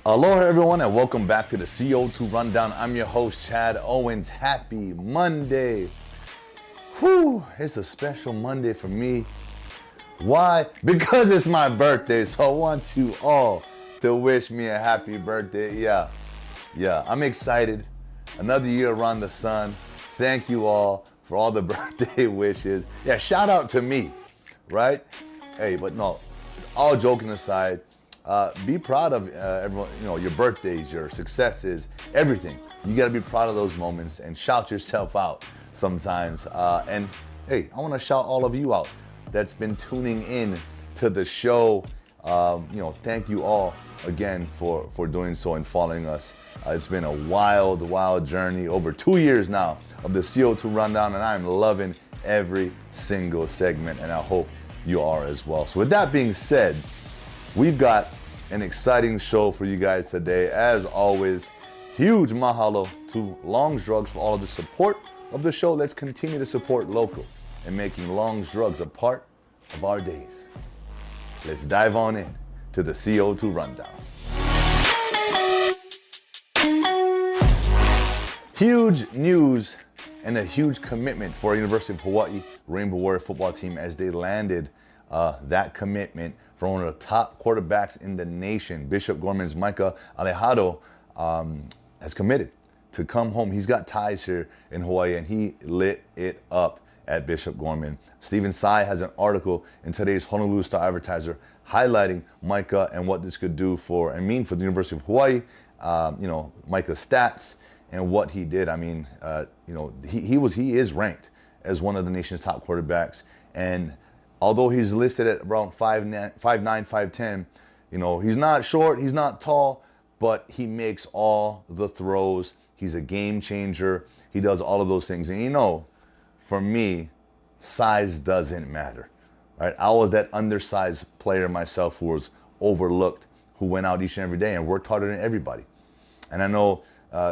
Aloha everyone and welcome back to the CO2 Rundown. I'm your host Chad Owens. Happy Monday. Whew, it's a special Monday for me. Why? Because it's my birthday, so I want you all to wish me a happy birthday. Yeah, I'm excited. Another year around the sun. Thank you all for all the birthday wishes. Yeah, shout out to me, right? Hey, but no, all joking aside, be proud of everyone, your birthdays, your successes, everything. You gotta be proud of those moments and shout yourself out sometimes. And hey, I wanna shout all of you out that's been tuning in to the show. Thank you all again for doing so and following us. It's been a wild journey, over 2 years now of the CO2 Rundown, and I'm loving every single segment, and I hope you are as well. So with that being said, we've got an exciting show for you guys today. As always, huge mahalo to Long's Drugs for all of the support of the show. Let's continue to support local and making Long's Drugs a part of our days. Let's dive on in to the CO2 Rundown. Huge news and a huge commitment for our University of Hawaii Rainbow Warrior football team as they landed that commitment from one of the top quarterbacks in the nation. Bishop Gorman's Micah Alejado has committed to come home. He's got ties here in Hawaii, and he lit it up at Bishop Gorman. Stephen Tsai has an article in today's Honolulu Star-Advertiser highlighting Micah and what this could do for the University of Hawaii. Micah's stats and what he did. I mean, he is ranked as one of the nation's top quarterbacks, and although he's listed at around 5'9", 5'10", he's not short, he's not tall, but he makes all the throws. He's a game changer. He does all of those things. And for me, size doesn't matter, right? I was that undersized player myself who was overlooked, who went out each and every day and worked harder than everybody. And I know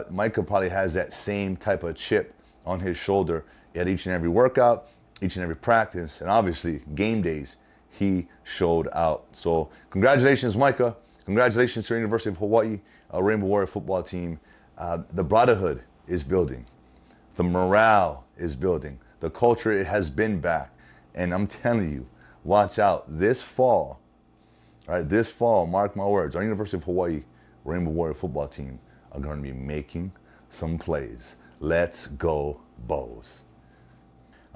Micah probably has that same type of chip on his shoulder at each and every workout, each and every practice, and obviously game days, he showed out. So congratulations, Micah. Congratulations to the University of Hawaii Rainbow Warrior football team. The brotherhood is building. The morale is building. The culture, it has been back. And I'm telling you, watch out. This fall, mark my words, our University of Hawaii Rainbow Warrior football team are going to be making some plays. Let's go, Bows.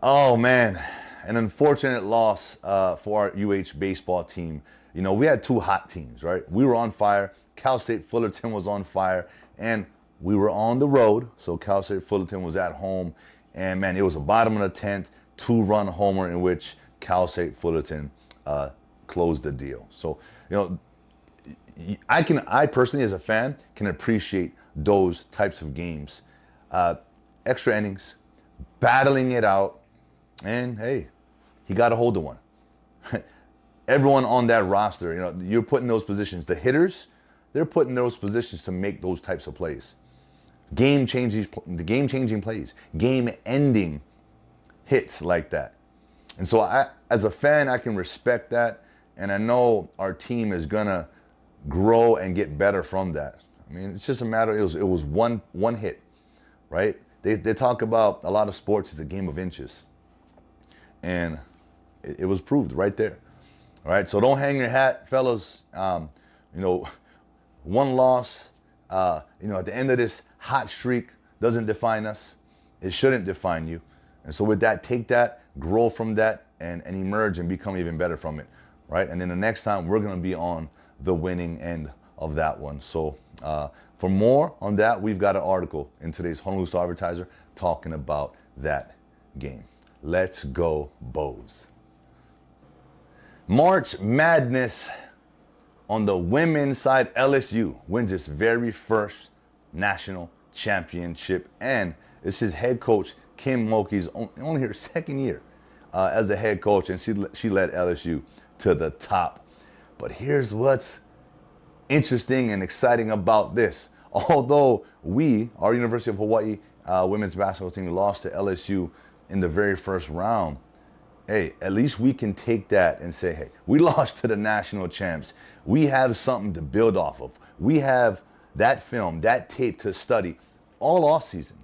Oh man, an unfortunate loss for our UH baseball team. We had two hot teams, right? We were on fire. Cal State Fullerton was on fire, and we were on the road. So Cal State Fullerton was at home, and man, it was a bottom of the 10th, 2-run homer in which Cal State Fullerton closed the deal. So I personally, as a fan, can appreciate those types of games, extra innings, battling it out. And hey, he got a hold of one. Everyone on that roster, you're put in those positions. The hitters, they're put in those positions to make those types of plays. Game-changing plays, game-ending hits like that. And so as a fan, I can respect that. And I know our team is gonna grow and get better from that. I mean, it's just a matter, it was one hit, right? They talk about a lot of sports is a game of inches. And it was proved right there. All right, so don't hang your hat, fellas. One loss, at the end of this hot streak doesn't define us. It shouldn't define you. And so with that, take that, grow from that, and emerge and become even better from it, right? And then the next time, we're going to be on the winning end of that one. So for more on that, we've got an article in today's Honolulu Star-Advertiser talking about that game. Let's go, Bows. March Madness on the women's side. LSU wins its very first national championship, and this is head coach Kim Mulkey's only her second year as the head coach, and she led LSU to the top. But here's what's interesting and exciting about this. Although our University of Hawaii women's basketball team lost to LSU in the very first round, hey, at least we can take that and say, hey, we lost to the national champs. We have something to build off of. We have that film, that tape to study all off season.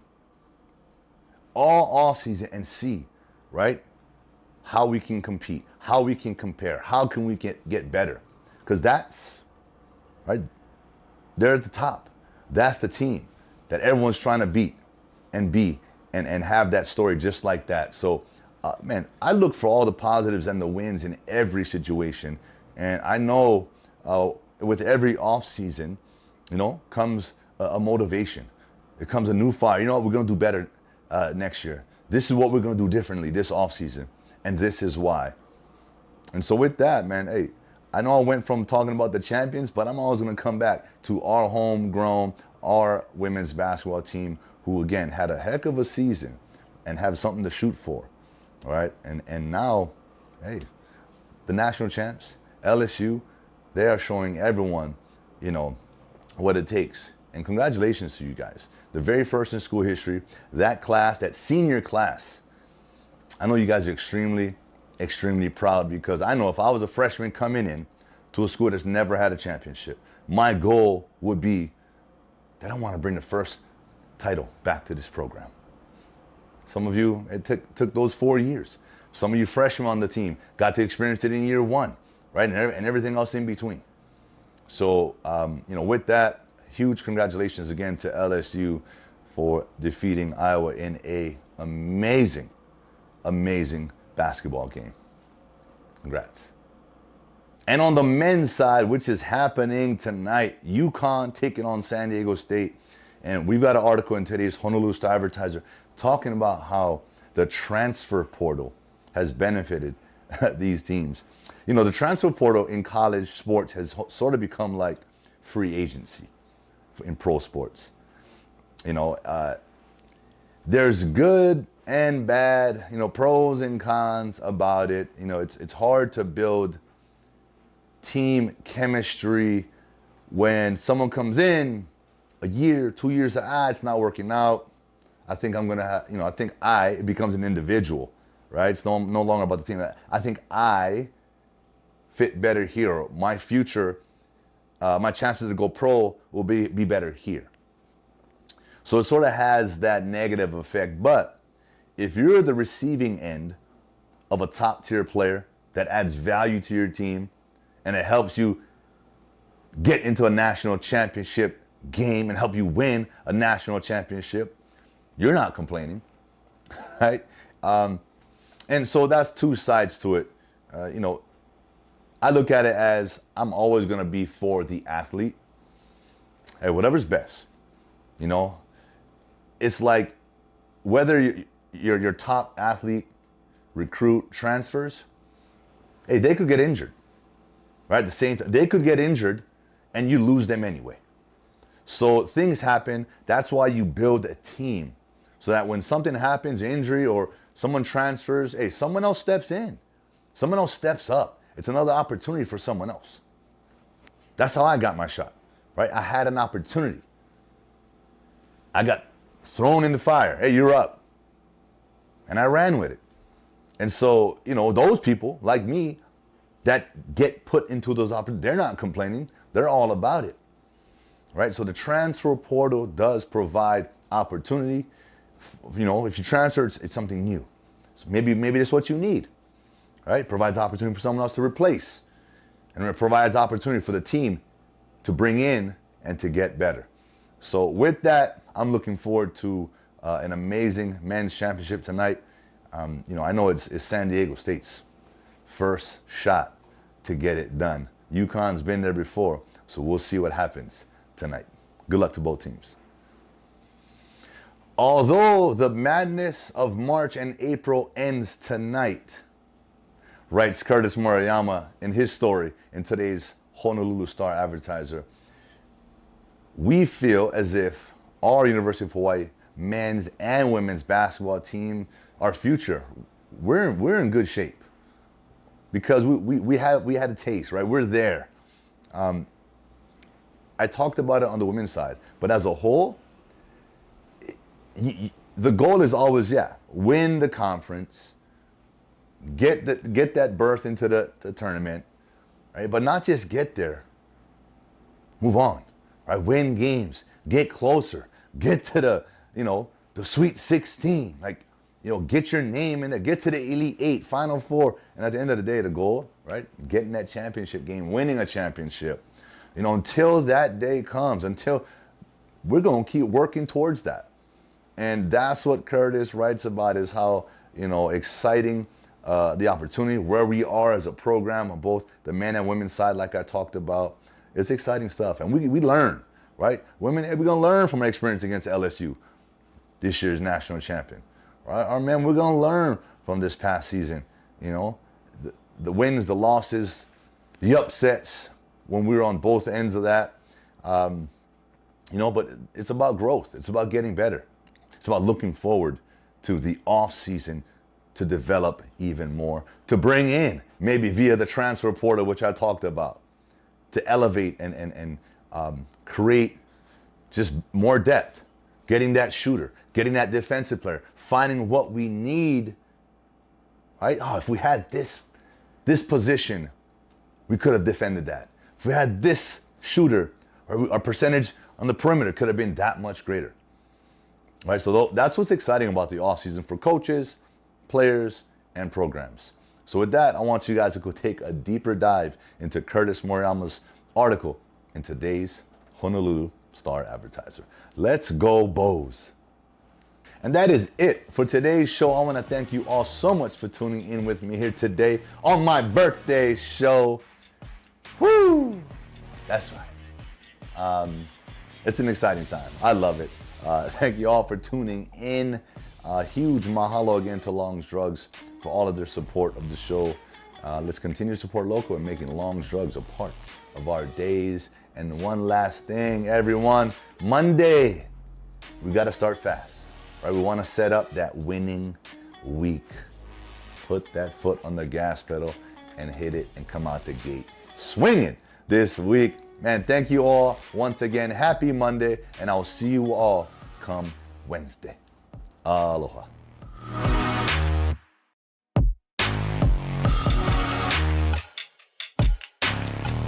All off season and see, right, how we can compete, how we can compare, how can we get better. Because that's, right, they're at the top. That's the team that everyone's trying to beat and be and have that story just like that. So, man, I look for all the positives and the wins in every situation. And I know with every off season, comes a motivation. It comes a new fire. You know what? We're going to do better next year. This is what we're going to do differently this off season. And this is why. And so with that, man, hey, I know I went from talking about the champions, but I'm always going to come back to our homegrown, our women's basketball team, who, again, had a heck of a season and have something to shoot for. All right. And now, hey, the national champs, LSU, they are showing everyone, what it takes. And congratulations to you guys. The very first in school history, that class, that senior class. I know you guys are extremely, extremely proud, because I know if I was a freshman coming in to a school that's never had a championship, my goal would be that I want to bring the first title back to this program. Some of you, it took those 4 years. Some of you freshmen on the team got to experience it in year one, right? And everything else in between. So, with that, huge congratulations again to LSU for defeating Iowa in a amazing basketball game. Congrats. And on the men's side, which is happening tonight, UConn taking on San Diego State. And we've got an article in today's Honolulu Star-Advertiser talking about how the transfer portal has benefited these teams. The transfer portal in college sports has sort of become like free agency in pro sports. There's good and bad, pros and cons about it. It's hard to build team chemistry when someone comes in a year, 2 years, it's not working out. I think I'm gonna have, it becomes an individual, right? It's no longer about the team. I think I fit better here. My future, my chances to go pro will be better here. So it sort of has that negative effect. But if you're the receiving end of a top tier player that adds value to your team and it helps you get into a national championship game and help you win a national championship, you're not complaining, right? And so that's two sides to it. I look at it as I'm always going to be for the athlete. Hey, whatever's best, It's like whether your top athlete, recruit, transfers, hey, they could get injured, right? At the same time, they could get injured and you lose them anyway. So things happen. That's why you build a team, so that when something happens, injury or someone transfers, hey, someone else steps in. Someone else steps up. It's another opportunity for someone else. That's how I got my shot, right? I had an opportunity. I got thrown in the fire. Hey, you're up. And I ran with it. And so, those people like me that get put into those opportunities, they're not complaining. They're all about it, right? So the transfer portal does provide opportunity. If you transfer, it's something new. So maybe that's what you need, right? It provides opportunity for someone else to replace. And it provides opportunity for the team to bring in and to get better. So with that, I'm looking forward to an amazing men's championship tonight. I know it's San Diego State's first shot to get it done. UConn's been there before, so we'll see what happens tonight. Good luck to both teams. Although the madness of March and April ends tonight, writes Curtis Murayama in his story in today's Honolulu Star-Advertiser, we feel as if our University of Hawaii men's and women's basketball team, our future, we're in good shape. Because we had a taste, right? We're there. I talked about it on the women's side, but as a whole, the goal is always, win the conference, get that berth into the tournament, right? But not just get there. Move on, right? Win games, get closer, get to the Sweet 16. Like, get your name in there, get to the Elite Eight, Final Four, and at the end of the day, the goal, right? Getting that championship game, winning a championship. Until that day comes, until we're gonna keep working towards that. And that's what Curtis writes about, is how, exciting the opportunity, where we are as a program on both the men and women's side, like I talked about. It's exciting stuff. And we learn, right? Women, we're going to learn from our experience against LSU, this year's national champion, right? Our men, we're going to learn from this past season, the wins, the losses, the upsets, when we were on both ends of that. But it's about growth. It's about getting better. It's about looking forward to the off season to develop even more, to bring in, maybe via the transfer portal, which I talked about, to elevate and create just more depth, getting that shooter, getting that defensive player, finding what we need, right? Oh, if we had this position, we could have defended that. If we had this shooter, our percentage on the perimeter could have been that much greater, right? So that's what's exciting about the offseason for coaches, players, and programs. So with that, I want you guys to go take a deeper dive into Curtis Moriyama's article in today's Honolulu Star-Advertiser. Let's go, Bows. And that is it for today's show. I want to thank you all so much for tuning in with me here today on my birthday show. Woo! That's right. It's an exciting time. I love it. Thank you all for tuning in. Huge mahalo again to Long's Drugs for all of their support of the show. Let's continue to support local and making Long's Drugs a part of our days. And one last thing, everyone, Monday, we got to start fast, right? We want to set up that winning week. Put that foot on the gas pedal and hit it and come out the gate swinging this week. Man, thank you all once again. Happy Monday, and I'll see you all come Wednesday. Aloha.